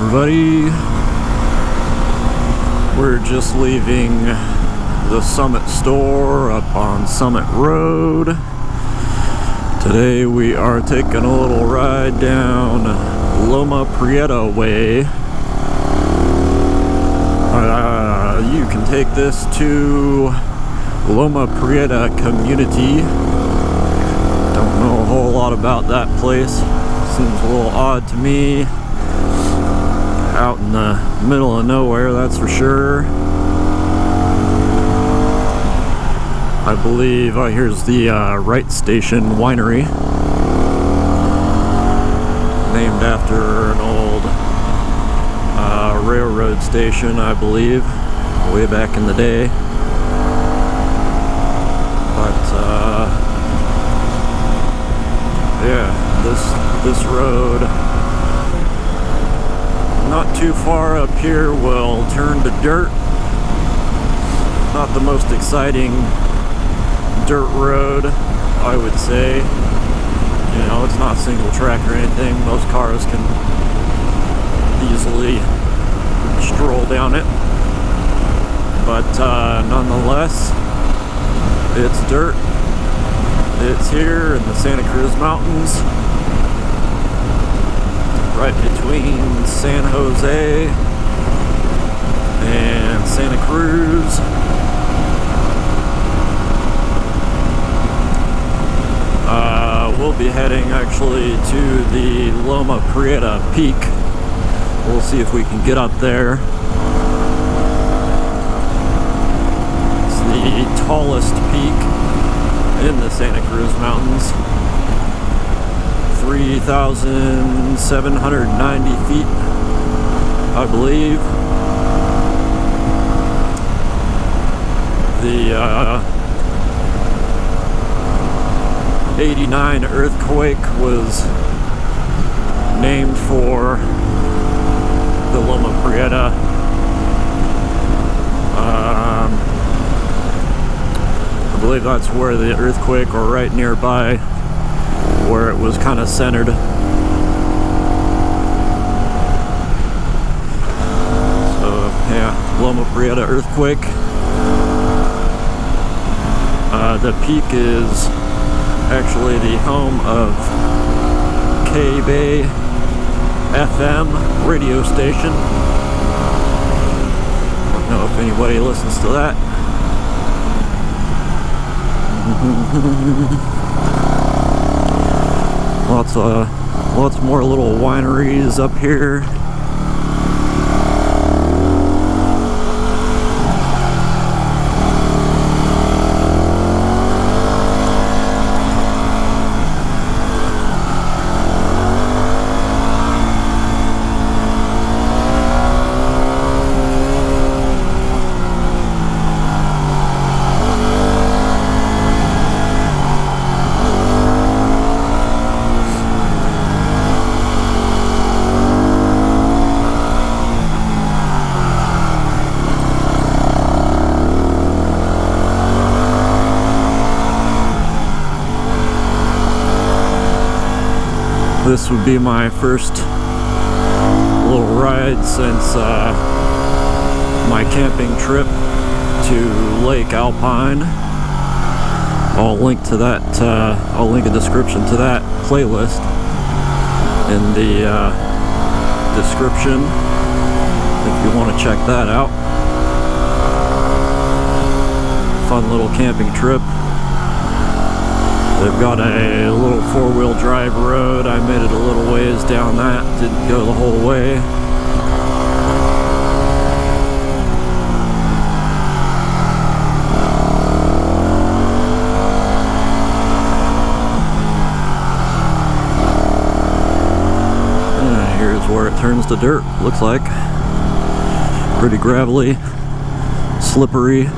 everybody. We're just leaving the Summit store up on Summit Road. Today we are taking a little ride down Loma Prieta way. You can take this to Loma Prieta community. Don't know a whole lot about that place. Seems a little odd to me. Out in the middle of nowhere, that's for sure. I believe, here's the Wright Station Winery. Named after an old railroad station, I believe, way back in the day. But, yeah, this road, not too far up here, will turn to dirt. Not the most exciting dirt road, I would say. You know, it's not single track or anything. Most cars can easily stroll down it. But nonetheless, it's dirt. It's here in the Santa Cruz Mountains, right between San Jose and Santa Cruz. We'll be heading actually to the Loma Prieta peak. We'll see if we can get up there. It's the tallest peak in the Santa Cruz Mountains. 3,790 feet, I believe. The 89 earthquake was named for the Loma Prieta. I believe that's where the earthquake, or right nearby, where it was kind of centered. So yeah, Loma Prieta earthquake. The peak is actually the home of KBAY-FM radio station. I don't know if anybody listens to that. Lots more little wineries up here. This would be my first little ride since my camping trip to Lake Alpine. I'll link to that. I'll link a description to that playlist in the description if you want to check that out. Fun little camping trip. They've got a little four-wheel drive road. I made it a little ways down that. Didn't go the whole way. And here's where it turns to dirt, looks like. Pretty gravelly, slippery.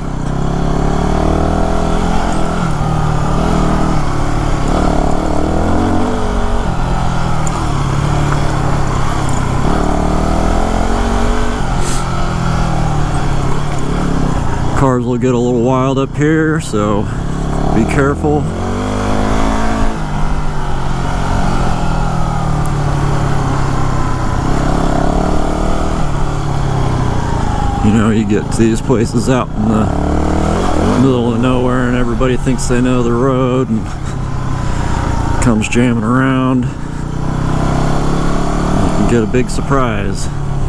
Cars will get a little wild up here, so be careful. know, you get to these places out in the middle of nowhere and everybody thinks they know the road and comes jamming around. You can get a big surprise.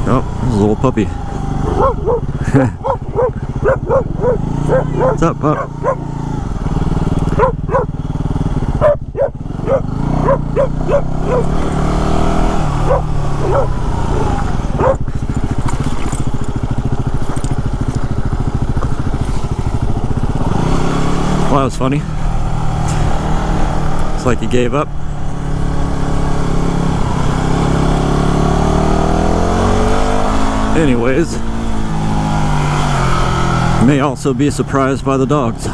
Oh, there's a little puppy. What's up, pup? Well, that was funny. It's like he gave up. Anyways, may also be surprised by the dogs.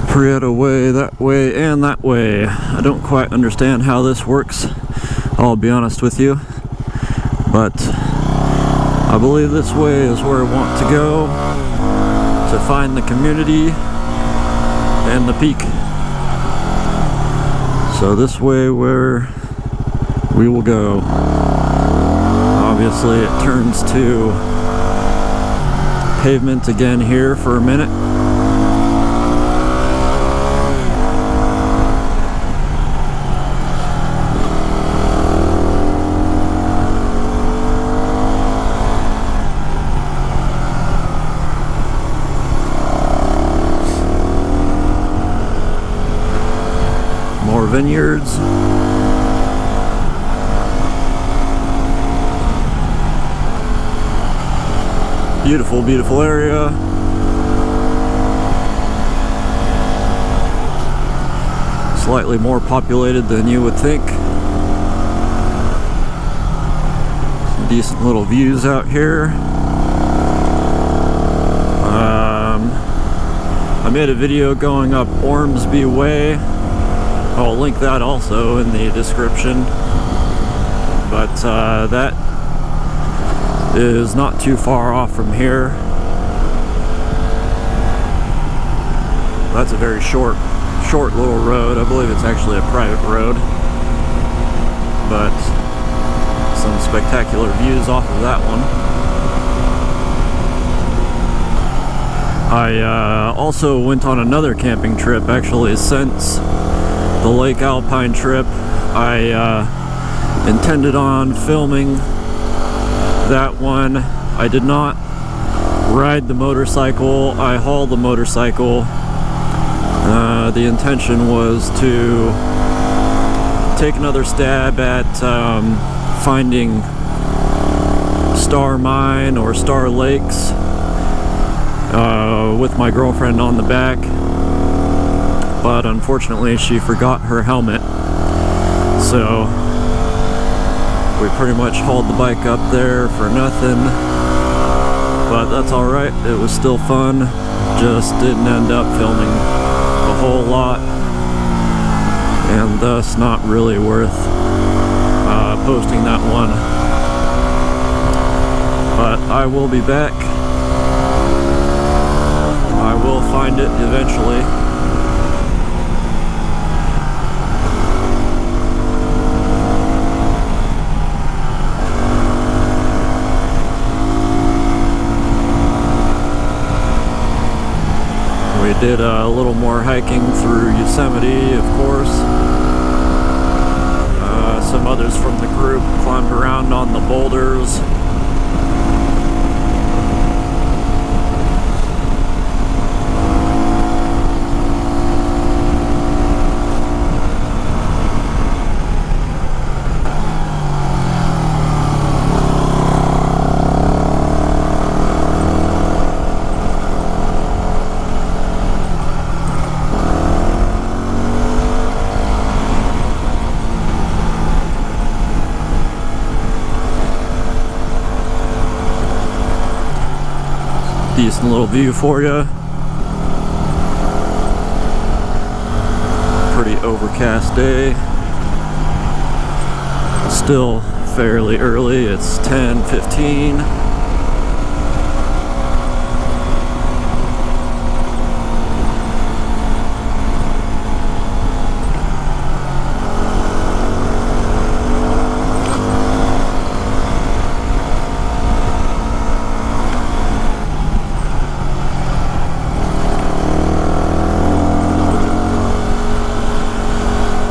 Prieta way, that way, and that way. I don't quite understand how this works, I'll be honest with you, but I believe this way is where I want to go to find the community and the peak. So this way where we will go. Obviously it turns to pavement again here for a minute. More vineyards. Beautiful, beautiful area. Slightly more populated than you would think. Some decent little views out here. I made a video going up Ormsby Way. I'll link that also in the description. But that is not too far off from here. That's a very short little road. I believe it's actually a private road, but some spectacular views off of that one. I also went on another camping trip, actually, since the Lake Alpine trip. I intended on filming that one. I did not ride the motorcycle. I hauled the motorcycle. The intention was to take another stab at finding Star Mine or Star Lakes with my girlfriend on the back, but unfortunately she forgot her helmet, so we pretty much hauled the bike up there for nothing. But that's alright, it was still fun, just didn't end up filming a whole lot, and thus not really worth posting that one. But I will be back. I will find it eventually. We did a little more hiking through Yosemite, of course. Some others from the group climbed around on the boulders. Decent little view for you. Pretty overcast day. Still fairly early. It's 10:15.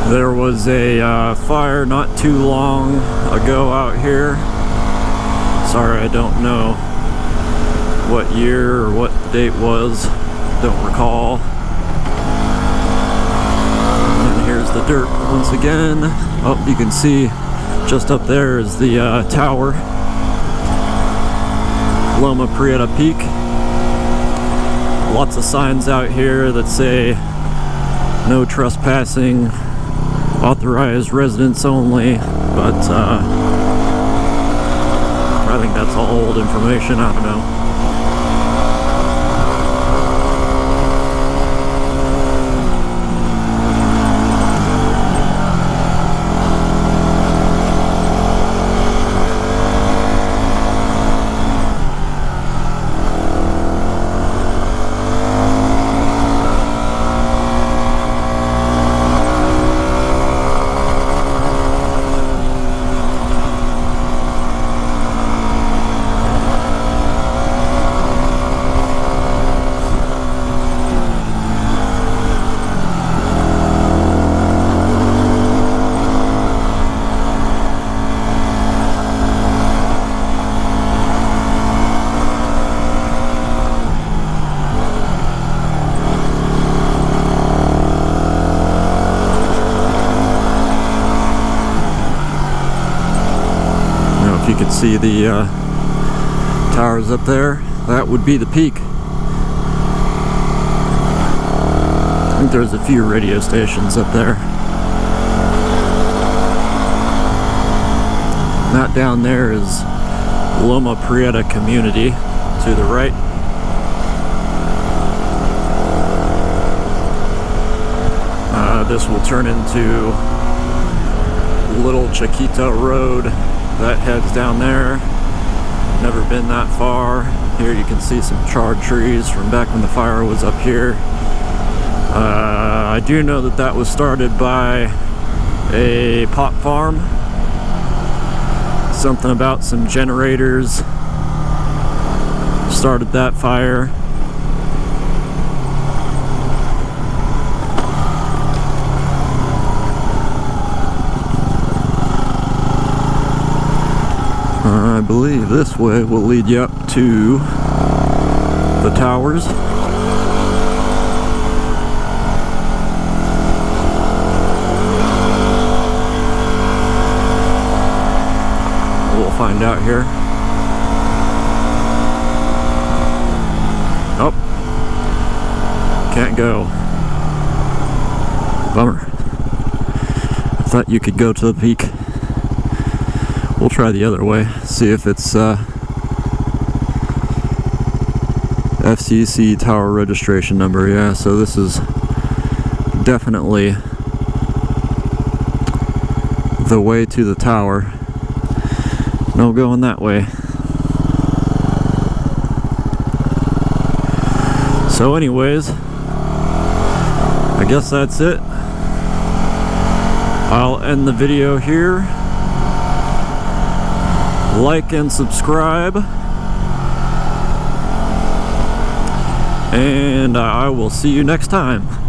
There was a fire not too long ago out here. Sorry, I don't know what year or what the date was. Don't recall. And here's the dirt once again. Oh, you can see just up there is the tower. Loma Prieta Peak. Lots of signs out here that say no trespassing, authorized residents only, but I think that's all old information. I don't know. If you could see the towers up there, that would be the peak. I think there's a few radio stations up there. That down there is Loma Prieta Community to the right. This will turn into Little Chiquita Road that heads down there. Never been that far. Here you can see some charred trees from back when the fire was up here. I do know that that was started by a pot farm. Something about some generators started that fire. I believe this way will lead you up to the towers. We'll find out here. Oh, can't go. Bummer. I thought you could go to the peak. We'll try the other way, see if it's FCC tower registration number. Yeah, so this is definitely the way to the tower. No going that way. So anyways, I guess that's it. I'll end the video here. Like and subscribe. and I will see you next time.